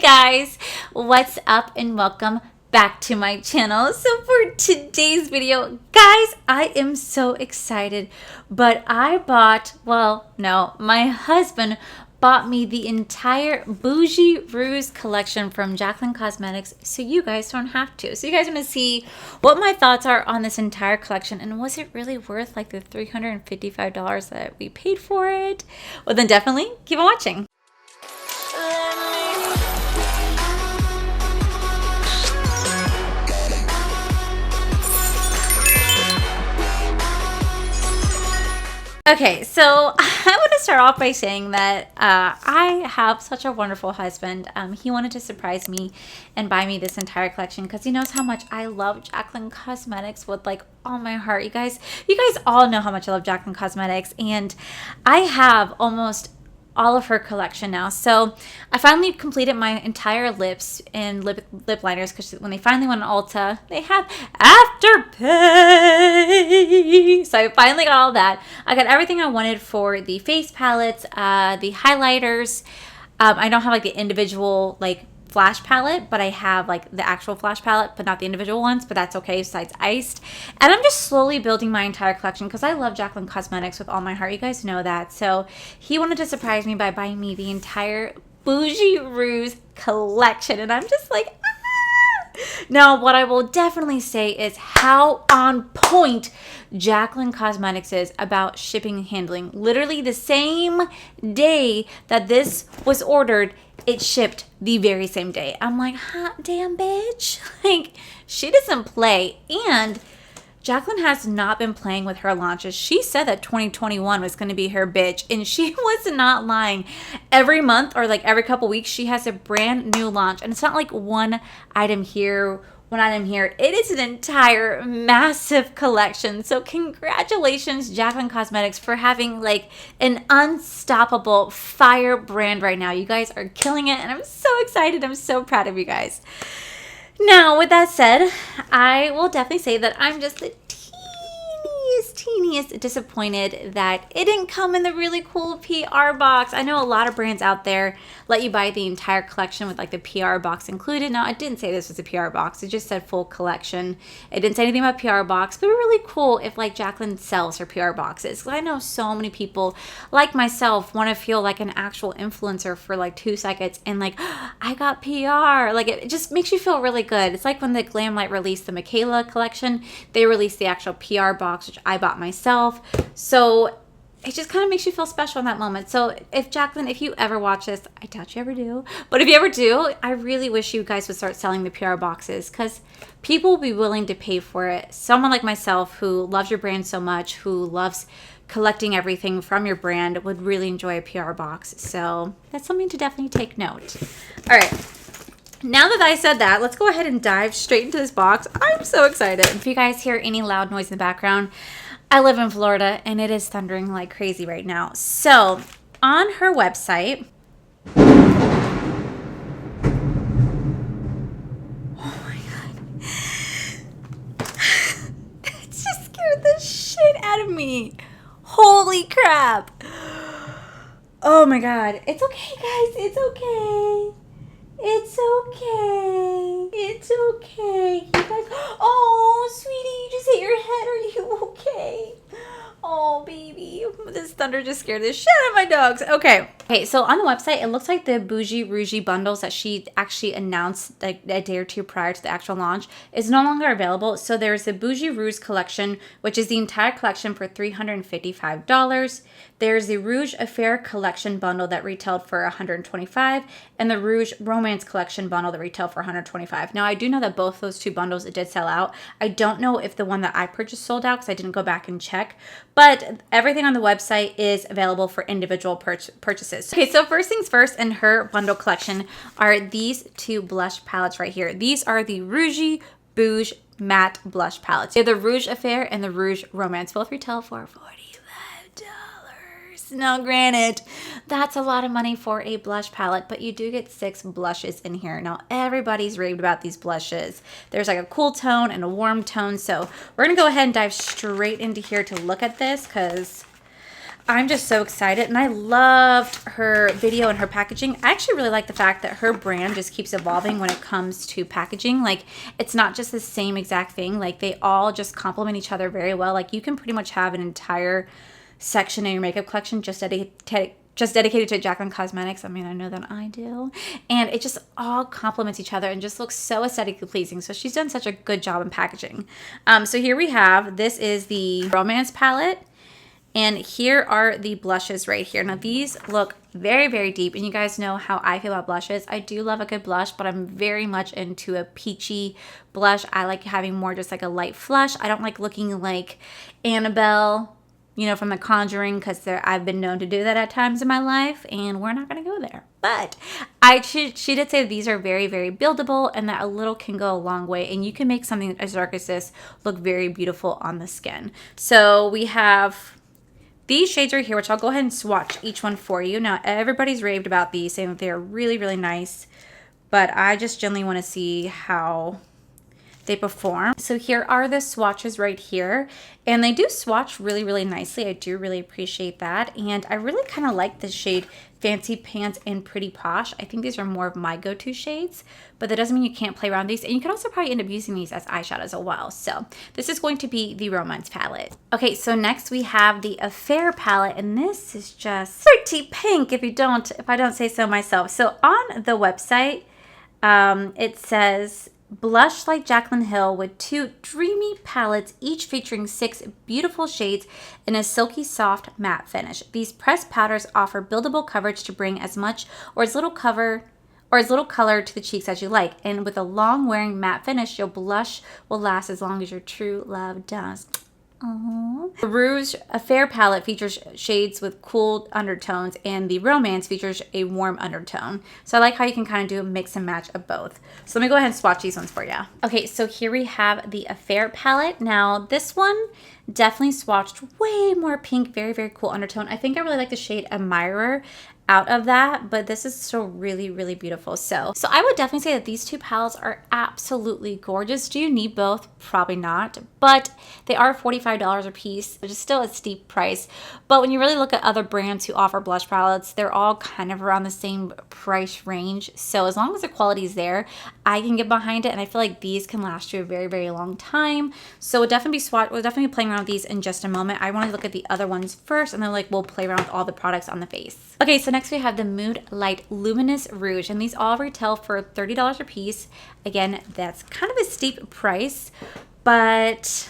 guys, what's up and welcome back to my channel. So for today's video, guys, I am so excited, but my husband bought me the entire Bougie Rouge collection from Jaclyn Cosmetics, so you guys don't have to. So you guys want to see what my thoughts are on this entire collection, and was it really worth like the $355 that we paid for it? Well, then definitely keep on watching. Okay, so I want to start off by saying that I have such a wonderful husband. He wanted to surprise me and buy me this entire collection because he knows how much I love Jaclyn Cosmetics with like all my heart. You guys all know how much I love Jaclyn Cosmetics, and I have almost all of her collection now. So I finally completed my entire lips and lip liners because when they finally went on Ulta, they have Afterpay. So I finally got all that. I got everything I wanted for the face palettes, the highlighters. I don't have like the individual like flash palette, but I have like the actual flash palette, but not the individual ones, but that's okay, besides iced. And I'm just slowly building my entire collection because I love Jaclyn Cosmetics with all my heart. You guys know that. So he wanted to surprise me by buying me the entire Bougie Rouge collection, and I'm just like, Now, what I will definitely say is how on point Jaclyn Cosmetics is about shipping and handling. Literally the same day that this was ordered, it shipped the very same day. I'm like, hot damn bitch. Like, she doesn't play. And Jaclyn has not been playing with her launches. She said that 2021 was going to be her bitch, and she was not lying. Every month or like every couple weeks, she has a brand new launch. And it's not like one item here, one item here. It is an entire massive collection. So congratulations, Jaclyn Cosmetics, for having like an unstoppable fire brand right now. You guys are killing it, and I'm so excited. I'm so proud of you guys. Now, with that said, I will definitely say that I'm just the teeniest disappointed that it didn't come in the really cool PR box. I know a lot of brands out there let you buy the entire collection with like the PR box included. Now, it didn't say this was a PR box. It just said full collection. It didn't say anything about PR box, but it would be really cool if like Jaclyn sells her PR boxes. I know so many people like myself want to feel like an actual influencer for like 2 seconds and like, I got PR. Like, it just makes you feel really good. It's like when the Glamlight released the Michaela collection, they released the actual PR box, which I bought myself. So it just kind of makes you feel special in that moment. So if Jaclyn, if you ever watch this, I doubt you ever do, but if you ever do, I really wish you guys would start selling the PR boxes because people will be willing to pay for it. Someone like myself who loves your brand so much, who loves collecting everything from your brand, would really enjoy a PR box. So that's something to definitely take note. All right. Now that I said that, let's go ahead and dive straight into this box. I'm so excited. If you guys hear any loud noise in the background, I live in Florida and it is thundering like crazy right now. So on her website, oh my God, that just scared the shit out of me. Holy crap. Oh my God. It's okay, guys. It's okay. It's okay. It's okay. You guys. Oh, sweetie, you just hit your head. Are you okay? Oh, baby. This thunder just scared the shit out of my dogs. Okay. Okay, so on the website, it looks like the Bougie Rouge bundles that she actually announced like a day or two prior to the actual launch is no longer available. So there's the Bougie Rouge collection, which is the entire collection for $355. There's the Rouge Affair collection bundle that retailed for $125, and the Rouge Romance collection bundle that retailed for $125. Now, I do know that both those two bundles, it did sell out. I don't know if the one that I purchased sold out because I didn't go back and check, but everything on the website is available for individual purchases. Okay, so first things first, in her bundle collection are these two blush palettes right here. These are the Rouge Rouge matte blush palettes. They're the Rouge Affair and the Rouge Romance. Both retail for $45. Now, granted, that's a lot of money for a blush palette, but you do get 6 blushes in here. Now, everybody's raved about these blushes. There's like a cool tone and a warm tone, so we're going to go ahead and dive straight into here to look at this because I'm just so excited, and I loved her video and her packaging. I actually really like the fact that her brand just keeps evolving when it comes to packaging. Like, it's not just the same exact thing. Like, they all just complement each other very well. Like, you can pretty much have an entire section in your makeup collection just dedicated to Jaclyn Cosmetics. I mean, I know that I do. And it just all complements each other and just looks so aesthetically pleasing. So she's done such a good job in packaging. So here we have, this is the Romance palette. And here are the blushes right here. Now these look very, very deep. And you guys know how I feel about blushes. I do love a good blush, but I'm very much into a peachy blush. I like having more just like a light flush. I don't like looking like Annabelle, you know, from The Conjuring, because I've been known to do that at times in my life, and we're not going to go there. But she did say these are very, very buildable, and that a little can go a long way, and you can make something as dark as this look very beautiful on the skin. So we have these shades right here, which I'll go ahead and swatch each one for you. Now, everybody's raved about these, saying that they're really, really nice, but I just generally want to see how they perform. So here are the swatches right here, and they do swatch really, really nicely. I do really appreciate that, and I really kind of like the shade Fancy Pants and Pretty Posh. I think these are more of my go-to shades, but that doesn't mean you can't play around these, and you can also probably end up using these as eyeshadows as well. So this is going to be the Romance palette. Okay, so next we have the Affair palette, and this is just pretty pink if I don't say so myself. So on the website, it says, blush like Jaclyn Hill with 2 dreamy palettes, each featuring 6 beautiful shades in a silky soft matte finish. These pressed powders offer buildable coverage to bring as much or as little color to the cheeks as you like. And with a long wearing matte finish, your blush will last as long as your true love does. Aww. The Rouge Affair palette features shades with cool undertones, and the Romance features a warm undertone. So I like how you can kind of do a mix and match of both. So let me go ahead and swatch these ones for you. Okay, so here we have the Affair palette. Now this one definitely swatched way more pink, very, very cool undertone. I think I really like the shade Admirer out of that, but this is still really, really beautiful. So I would definitely say that these 2 palettes are absolutely gorgeous. Do you need both? Probably not, but they are $45 a piece, which is still a steep price. But when you really look at other brands who offer blush palettes, they're all kind of around the same price range. So as long as the quality is there, I can get behind it, and I feel like these can last you a very, very long time. So we'll definitely be playing around with these in just a moment. I want to look at the other ones first, and then we'll play around with all the products on the face. Okay, so next we have the Mood Light Luminous Rouge, and these all retail for $30 a piece. Again, that's kind of a steep price, but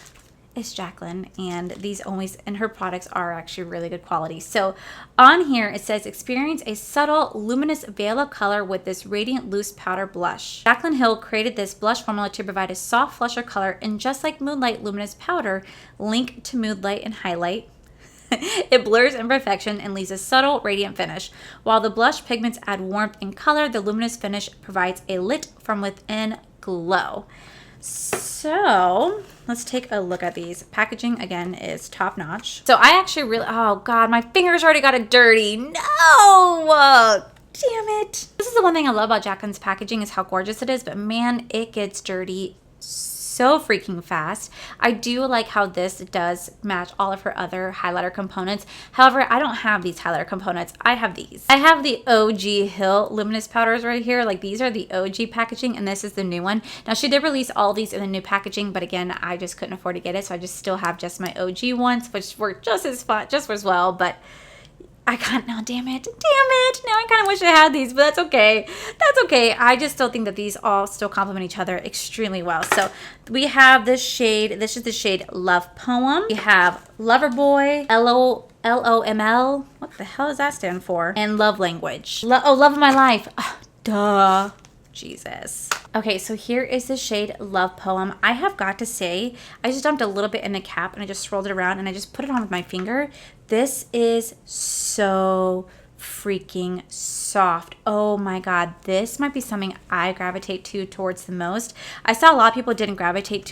it's Jaclyn, and her products are actually really good quality. So on here it says, experience a subtle luminous veil of color with this radiant loose powder blush. Jaclyn Hill created this blush formula to provide a soft flusher color, and just like Moonlight Luminous Powder, link to Moonlight and highlight, it blurs imperfection and leaves a subtle radiant finish. While the blush pigments add warmth and color, the luminous finish provides a lit from within glow. So let's take a look at these. Packaging again is top notch. So I actually really, oh God, my fingers already got it dirty. No! Damn it. This is the one thing I love about Jaclyn's packaging, is how gorgeous it is, but man, it gets dirty so freaking fast. I do like how this does match all of her other highlighter components. However, I don't have these highlighter components. I have these. I have the OG Hill luminous powders right here. Like, these are the OG packaging, and this is the new one. Now, she did release all these in the new packaging, but again, I just couldn't afford to get it, so I just still have just my OG ones, which were just as fun, just as well, but I can't now, damn it. Now I kind of wish I had these, but that's okay. That's okay. I just still think that these all still complement each other extremely well. So we have this shade. This is the shade Love Poem. We have Loverboy, LOML. What the hell does that stand for? And Love Language. Love of My Life. Duh. Jesus. Okay, so here is the shade Love Poem. I have got to say, I just dumped a little bit in the cap, and I just swirled it around, and I just put it on with my finger. This is so freaking soft. Oh my god, this might be something I gravitate to towards the most. I saw a lot of people didn't gravitate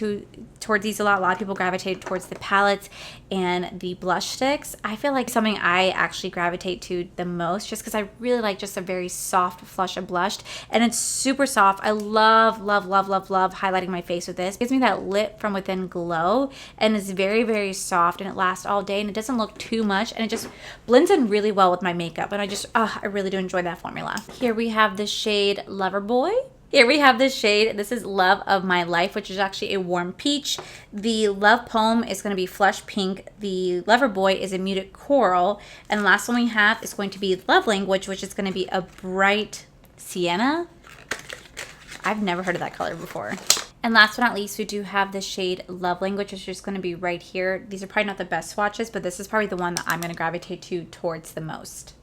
towards these a lot. A lot of people gravitated towards the palettes and the blush sticks. I feel like something I actually gravitate to the most, just because I really like just a very soft flush of blush, and it's super soft. I love highlighting my face with this. It gives me that lit from within glow, and it's very soft, and it lasts all day, and it doesn't look too much, and it just blends in really well with my makeup. And I really do enjoy that formula. Here we have the shade Loverboy. Here we have this shade. This is Love of My Life, which is actually a warm peach. The Love Poem is going to be flush pink. The Loverboy is a muted coral. And the last one we have is going to be Love Language, which is going to be a bright sienna. I've never heard of that color before. And last but not least, we do have the shade Love Language, which is going to be right here. These are probably not the best swatches, but this is probably the one that I'm going to gravitate to towards the most.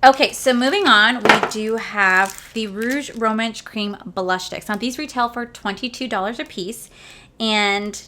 Okay, so moving on, we do have the Rouge Romance Cream Blush Sticks. Now, these retail for $22 a piece, and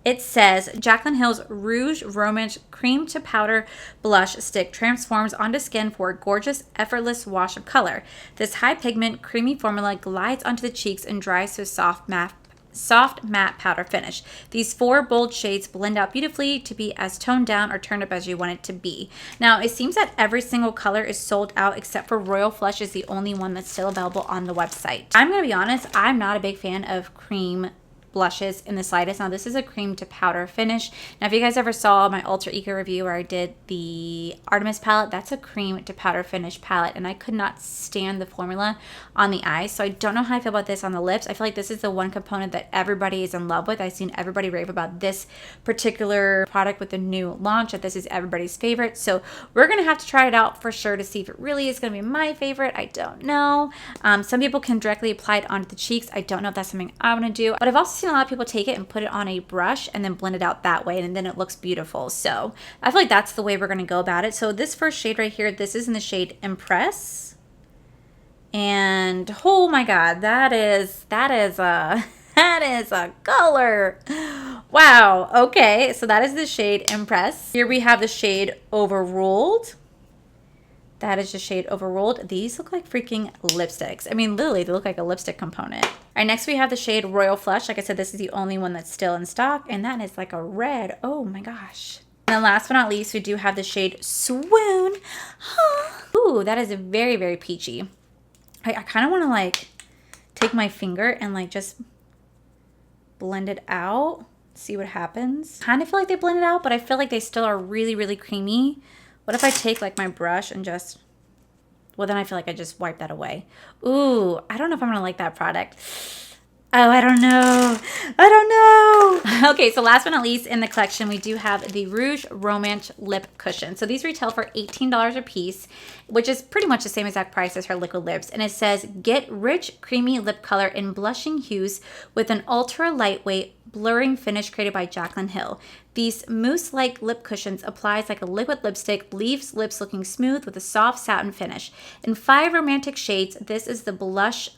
it says, Jaclyn Hill's Rouge Romance Cream to Powder Blush Stick transforms onto skin for a gorgeous, effortless wash of color. This high pigment, creamy formula glides onto the cheeks and dries to a soft matte powder finish. These 4 bold shades blend out beautifully to be as toned down or turned up as you want it to be. Now, it seems that every single color is sold out except for Royal Flush is the only one that's still available on the website. I'm going to be honest, I'm not a big fan of cream blushes in the slightest. Now, this is a cream to powder finish. Now, if you guys ever saw my Ultra Eco review where I did the Artemis palette, that's a cream to powder finish palette, and I could not stand the formula on the eyes. So I don't know how I feel about this on the lips. I feel like this is the one component that everybody is in love with. I've seen everybody rave about this particular product with the new launch, that this is everybody's favorite. So we're going to have to try it out for sure to see if it really is going to be my favorite. I don't know. Some people can directly apply it onto the cheeks. I don't know if that's something I want to do, but I've also seen a lot of people take it and put it on a brush and then blend it out that way, and then it looks beautiful. So I feel like that's the way we're going to go about it. So this first shade right here, this is in the shade Impress, and oh my god, that is a that is a color. Wow. Okay, so that is the shade Impress. Here we have the shade Overruled. That is just shade Overruled. These look like freaking lipsticks. I mean, literally, they look like a lipstick component. All right, next we have the shade Royal Flush. Like I said, this is the only one that's still in stock, and that is like a red. Oh my gosh. And then last but not least, we do have the shade Swoon. Ooh, that is a very peachy. I kind of want to like take my finger and like just blend it out, see what happens. Kind of feel like they blend it out, but I feel like they still are really creamy. What if I take like my brush and just, well, then I feel like I just wipe that away. Ooh, I don't know if I'm gonna like that product. Oh, I don't know. Okay, so last but not least in the collection, we do have the Rouge Romance Lip Cushion. So these retail for $18 a piece, which is pretty much the same exact price as her liquid lips. And it says, get rich, creamy lip color in blushing hues with an ultra lightweight blurring finish created by Jaclyn Hill. These mousse-like lip cushions applies like a liquid lipstick, leaves lips looking smooth with a soft satin finish. In 5 romantic shades, this is the blush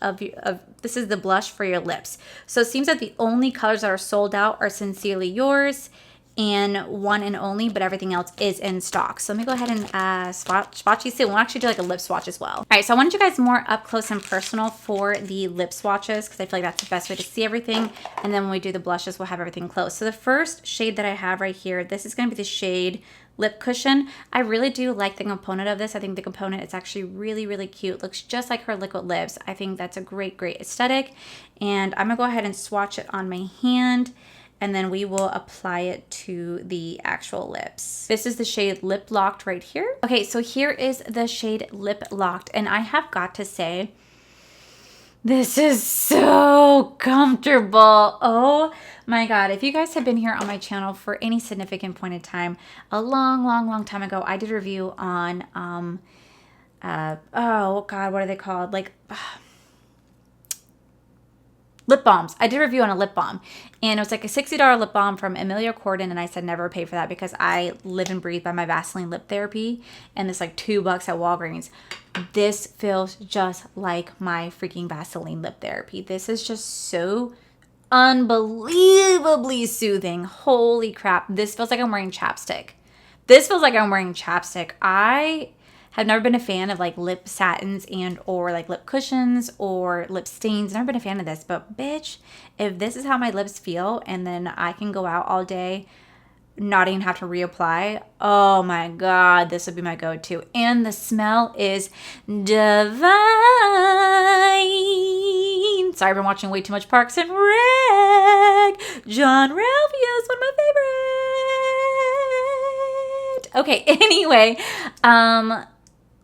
for your lips. So it seems that the only colors that are sold out are Sincerely Yours and One and Only, but everything else is in stock. So let me go ahead and swatch these too. We'll actually do like a lip swatch as well. All right, so I wanted you guys more up close and personal for the lip swatches because I feel like that's the best way to see everything. And then when we do the blushes, we'll have everything close. So the first shade that I have right here, this is going to be the shade Lip Cushion. I really do like the component of this. I think the component is actually really cute. Looks just like her liquid lips. I think that's a great aesthetic. And I'm gonna go ahead and swatch it on my hand, and then we will apply it to the actual lips. This is the shade Lip Locked right here. Okay, so here is the shade Lip Locked, and I have got to say, this is so comfortable. Oh my god. If you guys have been here on my channel for any significant point in time, a long time ago, I did a review on, oh god, what are they called? Like, lip balms. I did a review on a lip balm, and it was like a $60 lip balm from Emilia Corden, and I said never pay for that because I live and breathe by my Vaseline lip therapy, and it's like $2 at Walgreens. This feels just like my freaking Vaseline lip therapy. This is just so unbelievably soothing. Holy crap. This feels like I'm wearing chapstick. I have never been a fan of like lip satins and or like lip cushions or lip stains. Never been a fan of this, but bitch, if this is how my lips feel and then I can go out all day not even have to reapply, oh my God, this would be my go-to. And the smell is divine. Sorry, I've been watching way too much Parks and Rec. John Ralphio is one of my favorite. Okay, anyway,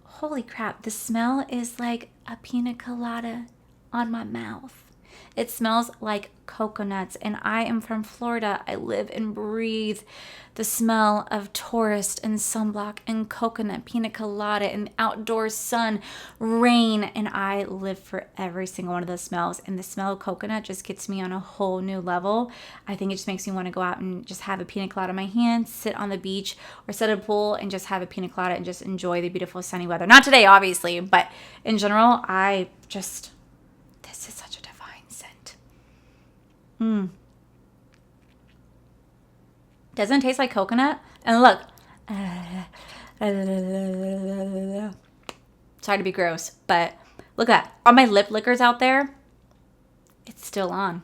holy crap, the smell is like a pina colada on my mouth. It smells like coconuts, and I am from Florida. I live and breathe the smell of tourist and sunblock and coconut, pina colada, and outdoor sun, rain, and I live for every single one of those smells. And the smell of coconut just gets me on a whole new level. I think it just makes me want to go out and just have a pina colada in my hand, sit on the beach or sit at a pool and just have a pina colada and just enjoy the beautiful sunny weather. Not today, obviously, but in general, this is such a divine scent. Doesn't it taste like coconut? And look. Sorry to be gross, but look at that. All my lip lickers out there, it's still on.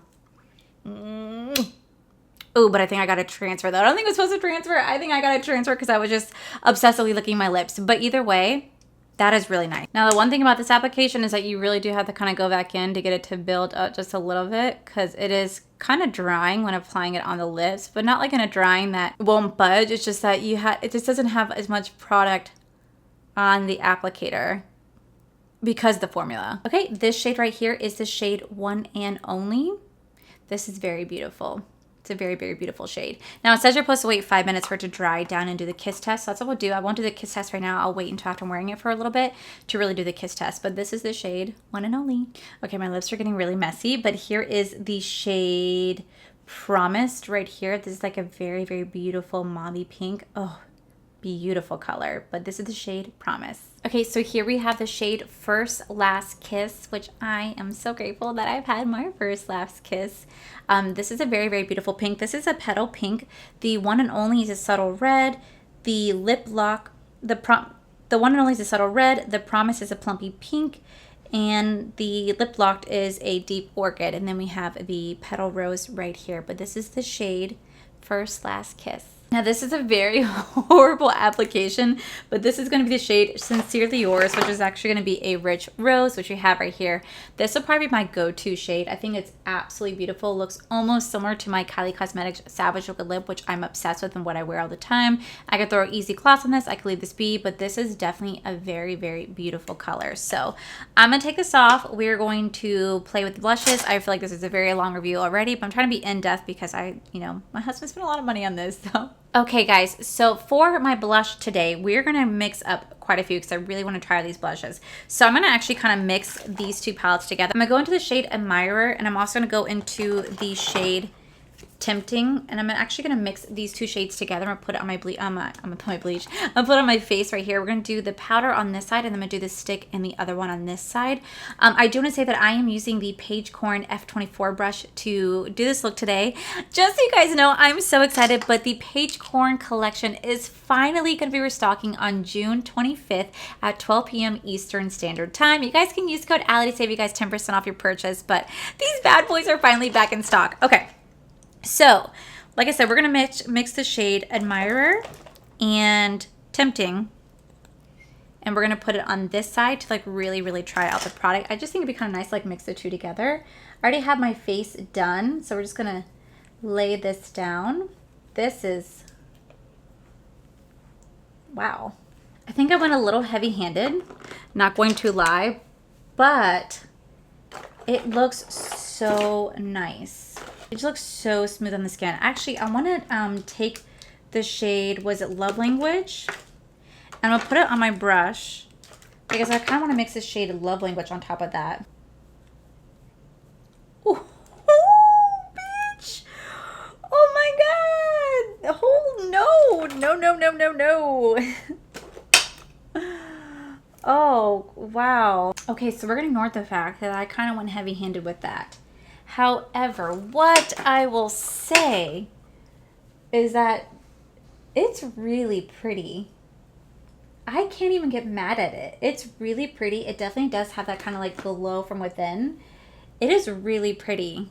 Oh, but I think I got to transfer though. I don't think it was supposed to transfer. I think I got to transfer because I was just obsessively licking my lips. But either way, that is really nice. Now, the one thing about this application is that you really do have to kind of go back in to get it to build up just a little bit because it is kind of drying when applying it on the lips, but not like in a drying that won't budge. It's just that it just doesn't have as much product on the applicator because of the formula. Okay, this shade right here is the shade One and Only. This is very beautiful. It's a very, very beautiful shade. Now, it says you're supposed to wait 5 minutes for it to dry down and do the kiss test. So that's what we'll do. I won't do the kiss test right now. I'll wait until after I'm wearing it for a little bit to really do the kiss test. But this is the shade One and Only. Okay, my lips are getting really messy, but here is the shade Promised right here. This is like a very, very beautiful mauve pink. Oh, beautiful color. But this is the shade Promise. Okay, so here we have the shade First Last Kiss, which I am so grateful that I've had my first last kiss. This is a very, very beautiful pink. This is a petal pink. The One and Only is a subtle red. The lip lock, the One and Only is a subtle red. The Promise is a plumpy pink. And the lip locked is a deep orchid. And then we have the petal rose right here. But this is the shade First Last Kiss. Now, this is a very horrible application, but this is going to be the shade Sincerely Yours, which is actually going to be a rich rose, which we have right here. This will probably be my go-to shade. I think it's absolutely beautiful. It looks almost similar to my Kylie Cosmetics Savage Liquid Lip, which I'm obsessed with and what I wear all the time. I could throw easy gloss on this. I could leave this be, but this is definitely a very, very beautiful color. So I'm going to take this off. We're going to play with the blushes. I feel like this is a very long review already, but I'm trying to be in-depth because my husband spent a lot of money on this, so. Okay, guys, so for my blush today, we're going to mix up quite a few because I really want to try these blushes. So I'm going to actually kind of mix these two palettes together. I'm going to go into the shade Admirer, and I'm also going to go into the shade Tempting, and I'm actually going to mix these two shades together. I'm going to put it on my bleach. I'm going to put my bleach. I'm going to put it on my face right here. We're going to do the powder on this side, and I'm going to do the stick and the other one on this side. I do want to say that I am using the Page Corn F24 brush to do this look today. Just so you guys know, I'm so excited, but the Page Corn collection is finally going to be restocking on June 25th at 12 p.m. Eastern Standard Time. You guys can use code Allie to save you guys 10% off your purchase, but these bad boys are finally back in stock. Okay. So, like I said, we're going to mix the shade Admirer and Tempting. And we're going to put it on this side to like really, really try out the product. I just think it'd be kind of nice to like mix the two together. I already have my face done. So we're just going to lay this down. This is, wow. I think I went a little heavy-handed. Not going to lie. But it looks so nice. It just looks so smooth on the skin. Actually, I want to take the shade, was it Love Language? And I'll put it on my brush because I kind of want to mix this shade of Love Language on top of that. Ooh, bitch! Oh my God! Oh, no. Oh, wow. Okay, so we're going to ignore the fact that I kind of went heavy-handed with that. However, what I will say is that it's really pretty. I can't even get mad at it. It's really pretty. It definitely does have that kind of like glow from within. It is really pretty.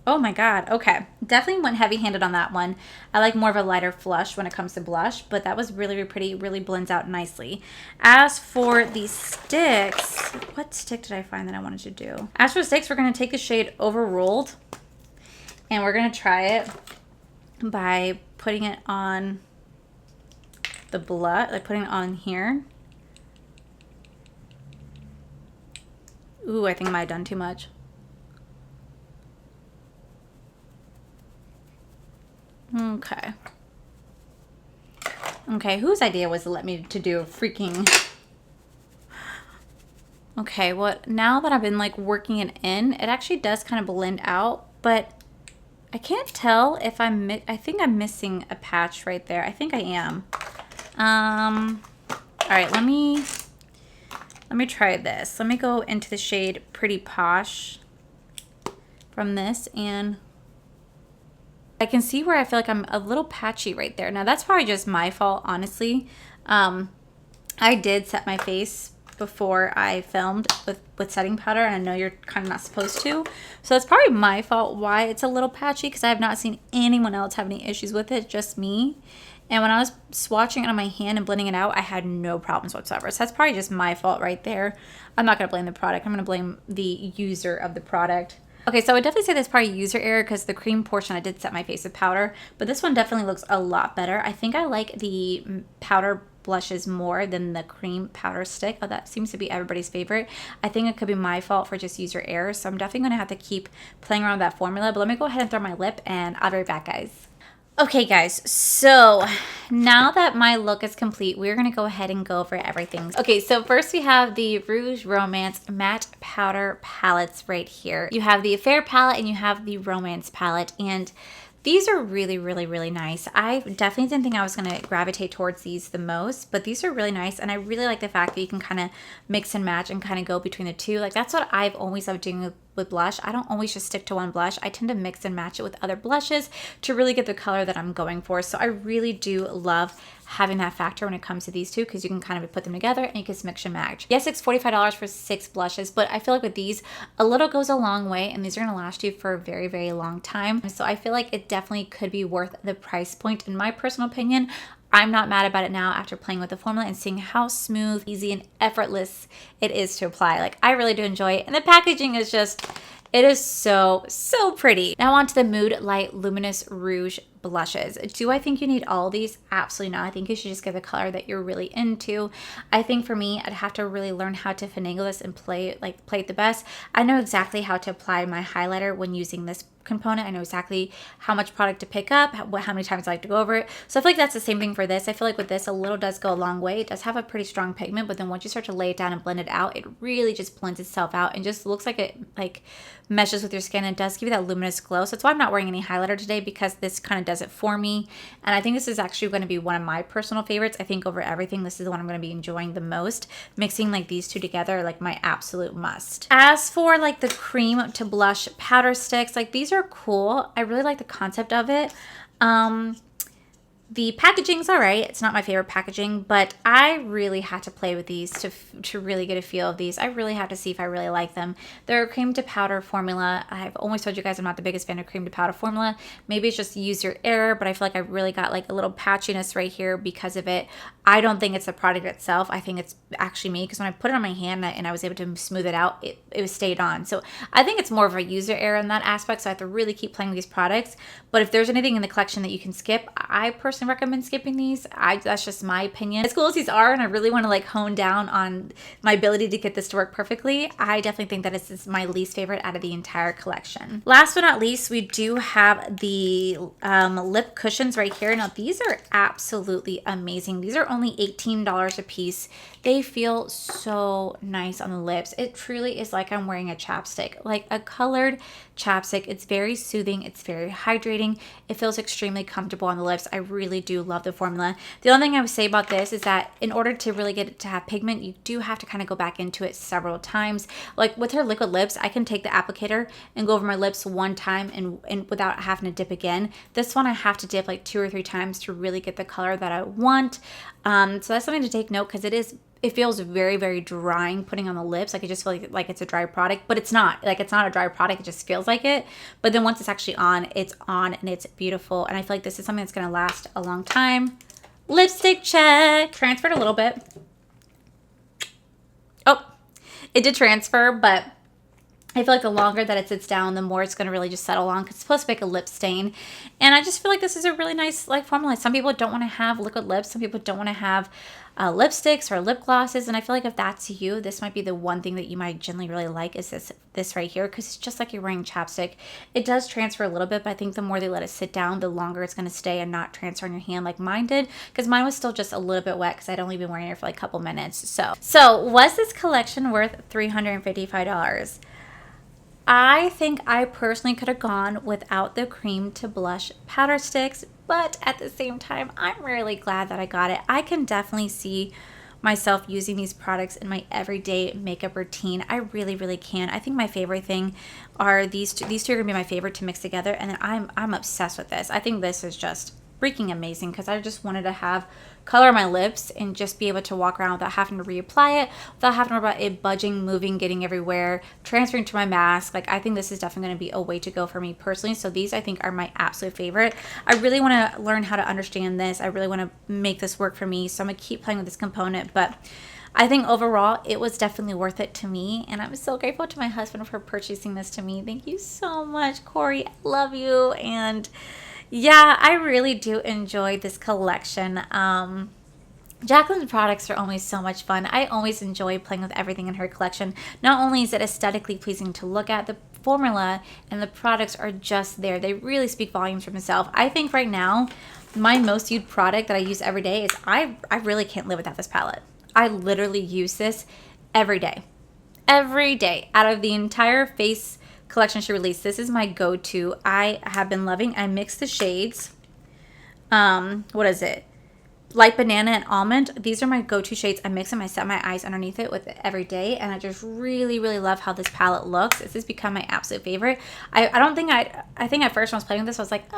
Oh my God. Okay. Definitely went heavy-handed on that one. I like more of a lighter flush when it comes to blush, but that was really, really pretty. It really blends out nicely. As for the sticks, what stick did I find that I wanted to do? As for sticks, we're going to take the shade Overruled, and we're going to try it by putting it on the blush, like putting it on here. Ooh, I think I might have done too much. Okay. Okay, whose idea was to let me to do a freaking... Okay, well, now that I've been like working it in, it actually does kind of blend out, but I can't tell if I think I'm missing a patch right there. I think I am. All right, let me try this. Let me go into the shade Pretty Posh from this, and I can see where I feel like I'm a little patchy right there. Now, that's probably just my fault, honestly. I did set my face before I filmed with setting powder, and I know you're kind of not supposed to. So that's probably my fault why it's a little patchy, because I have not seen anyone else have any issues with it, just me. And when I was swatching it on my hand and blending it out, I had no problems whatsoever. So that's probably just my fault right there. I'm not going to blame the product. I'm going to blame the user of the product. Okay, so I would definitely say that's probably user error, because the cream portion I did set my face with powder, but this one definitely looks a lot better. I think I like the powder blushes more than the cream powder stick. Oh, that seems to be everybody's favorite. I think it could be my fault for just user error, so I'm definitely going to have to keep playing around with that formula, but let me go ahead and throw my lip, and I'll be right back, guys. Okay guys, so now that my look is complete, we're going to go ahead and go over everything. Okay, so first we have the Rouge Romance Matte Powder Palettes right here. You have the Affair palette and you have the Romance palette, and these are really, really, really nice. I definitely didn't think I was going to gravitate towards these the most, but these are really nice, and I really like the fact that you can kind of mix and match and kind of go between the two. Like, that's what I've always loved doing with blush. I don't always just stick to one blush. I tend to mix and match it with other blushes to really get the color that I'm going for. So I really do love having that factor when it comes to these two, because you can kind of put them together and you can mix and match. Yes, it's $45 for 6 blushes, but I feel like with these, a little goes a long way, and these are going to last you for a very, very long time. So I feel like it definitely could be worth the price point, in my personal opinion. I'm not mad about it now after playing with the formula and seeing how smooth, easy, and effortless it is to apply. Like, I really do enjoy it, and the packaging is just... it is so, so pretty. Now on to the Mood Light Luminous Rouge blushes. Do I think you need all these? Absolutely not. I think you should just get the color that you're really into. I think for me, I'd have to really learn how to finagle this and play it the best. I know exactly how to apply my highlighter when using this component. I know exactly how much product to pick up, how many times I like to go over it. So I feel like that's the same thing for this. I feel like with this, a little does go a long way. It does have a pretty strong pigment, but then once you start to lay it down and blend it out, it really just blends itself out and just looks like it meshes with your skin. It does give you that luminous glow. So that's why I'm not wearing any highlighter today, because this kind of does it for me. And I think this is actually going to be one of my personal favorites. I think over everything, this is the one I'm going to be enjoying the most. Mixing like these two together, like my absolute must. As for like the cream to blush powder sticks, like these are cool. I really like the concept of it. The packaging's all right. It's not my favorite packaging, but I really had to play with these to really get a feel of these. I really have to see if I really like them. They're a cream to powder formula. I've always told you guys I'm not the biggest fan of cream to powder formula. Maybe it's just user error, but I feel like I really got like a little patchiness right here because of it. I don't think it's the product itself. I think it's actually me, because when I put it on my hand and I was able to smooth it out, it was stayed on. So I think it's more of a user error in that aspect, so I have to really keep playing with these products. But if there's anything in the collection that you can skip, I personally recommend skipping these. That's just my opinion. As cool as these are, and I really want to like hone down on my ability to get this to work perfectly, I definitely think that this is my least favorite out of the entire collection. Last but not least, we do have the lip cushions right here. Now these are absolutely amazing. These are only $18 a piece. They feel so nice on the lips. It truly is like I'm wearing a chapstick, like a colored chapstick. It's very soothing. It's very hydrating. It feels extremely comfortable on the lips. I really really do love the formula. The only thing I would say about this is that in order to really get it to have pigment, you do have to kind of go back into it several times. Like with her liquid lips, I can take the applicator and go over my lips one time and without having to dip again. This one I have to dip like 2 or 3 times to really get the color that I want. So that's something to take note, because it feels very, very drying putting on the lips. Like, it just feels like it's a dry product, but it's not. Like, it's not a dry product. It just feels like it. But then once it's actually on and it's beautiful. And I feel like this is something that's going to last a long time. Lipstick check. Transferred a little bit. Oh, it did transfer, but I feel like the longer that it sits down, the more it's going to really just settle on, because it's supposed to make a lip stain. And I just feel like this is a really nice like formula. Some people don't want to have liquid lips. Some people don't want to have lipsticks or lip glosses. And I feel like if that's you, this might be the one thing that you might generally really like, is this right here, because it's just like you're wearing chapstick. It does transfer a little bit, but I think the more they let it sit down, the longer it's going to stay and not transfer on your hand like mine did, because mine was still just a little bit wet because I'd only been wearing it for like a couple minutes. So was this collection worth $355? I think I personally could have gone without the cream to blush powder sticks, but at the same time, I'm really glad that I got it. I can definitely see myself using these products in my everyday makeup routine. I really, really can. I think my favorite thing are these two. These two are gonna be my favorite to mix together, and then I'm obsessed with this. I think this is just freaking amazing, because I just wanted to have color on my lips and just be able to walk around without having to reapply it, without having to worry about it budging, moving, getting everywhere, transferring to my mask. Like, I think this is definitely going to be a way to go for me personally. So these, I think, are my absolute favorite. I really want to learn how to understand this. I really want to make this work for me. So I'm going to keep playing with this component, but I think overall it was definitely worth it to me, and I'm so grateful to my husband for purchasing this to me. Thank you so much, Corey. I love you. And yeah, I really do enjoy this collection. Jaclyn's products are always so much fun. I always enjoy playing with everything in her collection. Not only is it aesthetically pleasing to look at, the formula and the products are just there. They really speak volumes for themselves. I think right now, my most used product that I use every day is I really can't live without this palette. I literally use this every day. Every day. Out of the entire face collection she released, this is my go-to. I have been loving. I mix the shades. What is it? Light banana and almond. These are my go-to shades. I mix them. I set my eyes underneath it with it every day, and I just really, really love how this palette looks. This has become my absolute favorite. I think at first when I was playing with this, I was like,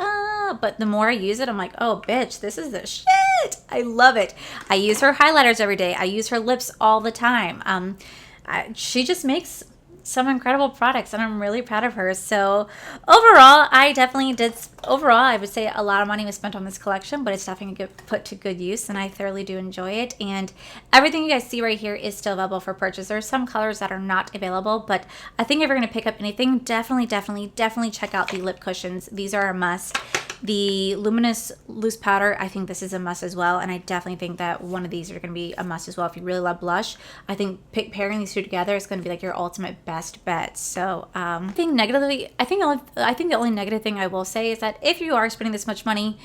but the more I use it, I'm like, oh, bitch, this is the shit. I love it. I use her highlighters every day. I use her lips all the time. She just makes some incredible products, and I'm really proud of her. So overall, I would say a lot of money was spent on this collection, but it's definitely get put to good use, and I thoroughly do enjoy it. And everything you guys see right here is still available for purchase. There are some colors that are not available, but I think if you're going to pick up anything, definitely check out the lip cushions. These are a must. The luminous loose powder, I think this is a must as well, and I definitely think that one of these are going to be a must as well. If you really love blush, I think pairing these two together is going to be like your ultimate best bet. So I think the only negative thing I will say is that if you are spending this much money,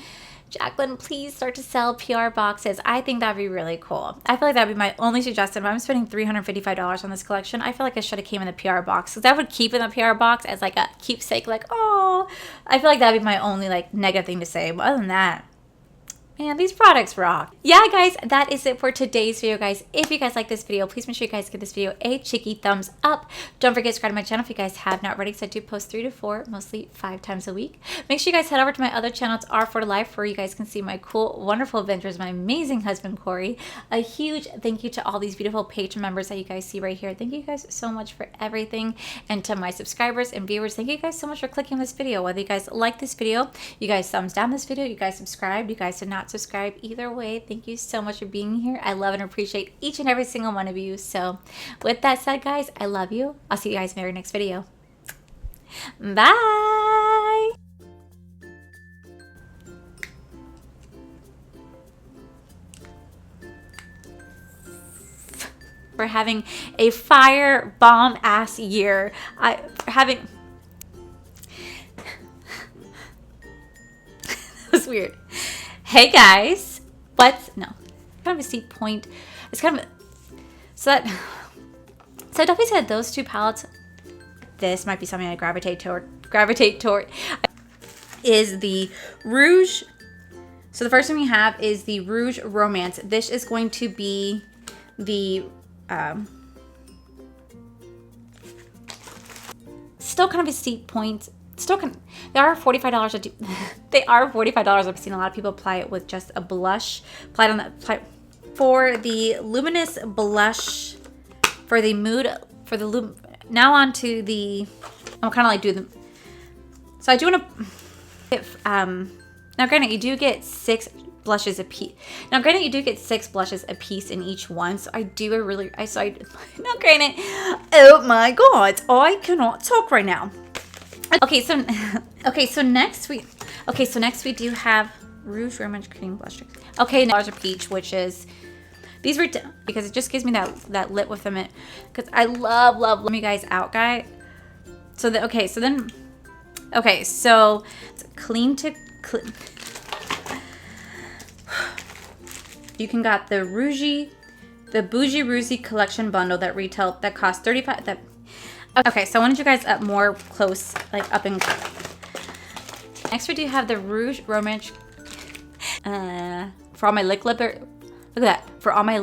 Jaclyn, please start to sell PR boxes. I think that'd be really cool. I feel like that'd be my only suggestion. If I'm spending $355 on this collection, I feel like I should have came in the PR box, because I would keep in the PR box as like a keepsake. Like, oh, I feel like that'd be my only like negative thing to say. But other than that, man, these products rock. Yeah, guys, that is it for today's video, guys. If you guys like this video, please make sure you guys give this video a cheeky thumbs up. Don't forget to subscribe to my channel if you guys have not already, because I do post 3 to 4, mostly 5 times a week. Make sure you guys head over to my other channel. It's R4 to Life, where you guys can see my cool, wonderful adventures, my amazing husband, Corey. A huge thank you to all these beautiful Patreon members that you guys see right here. Thank you guys so much for everything. And to my subscribers and viewers, thank you guys so much for clicking this video. Whether you guys like this video, you guys thumbs down this video, you guys subscribed, you guys did not subscribe, either way, thank you so much for being here. I love and appreciate each and every single one of you. So with that said, guys, I love you. I'll see you guys in my very next video. Bye. We're having a fire bomb ass year. That was weird. Hey guys, no, kind of a steep point. It's kind of so I definitely said those two palettes. This might be something I gravitate toward. Is the Rouge So the first one we have is the Rouge Romance. This is going to be the still kind of a steep point. Still they are $45 they are $45. I've seen a lot of people apply it with just a blush. For the luminous blush, for the mood, now on to the, I'm kind of like do them. So I do want to, now granted you do get 6 blushes a piece. Now granted you do get 6 blushes a piece in each one. So I do a really, now granted, oh my God, I cannot talk right now. Okay, so next we do have Rouge Romance Cream Blush. Okay, now there's a peach, which is these were because it just gives me that lip with them. Because I love let me guys out, guys. So it's clean to clean. You can got the Bougie Rouge collection bundle that costs $35. Okay, so I wanted you guys up more close, like up and next we do have the Rouge Romance for all my lick lipper. Look at that. For all my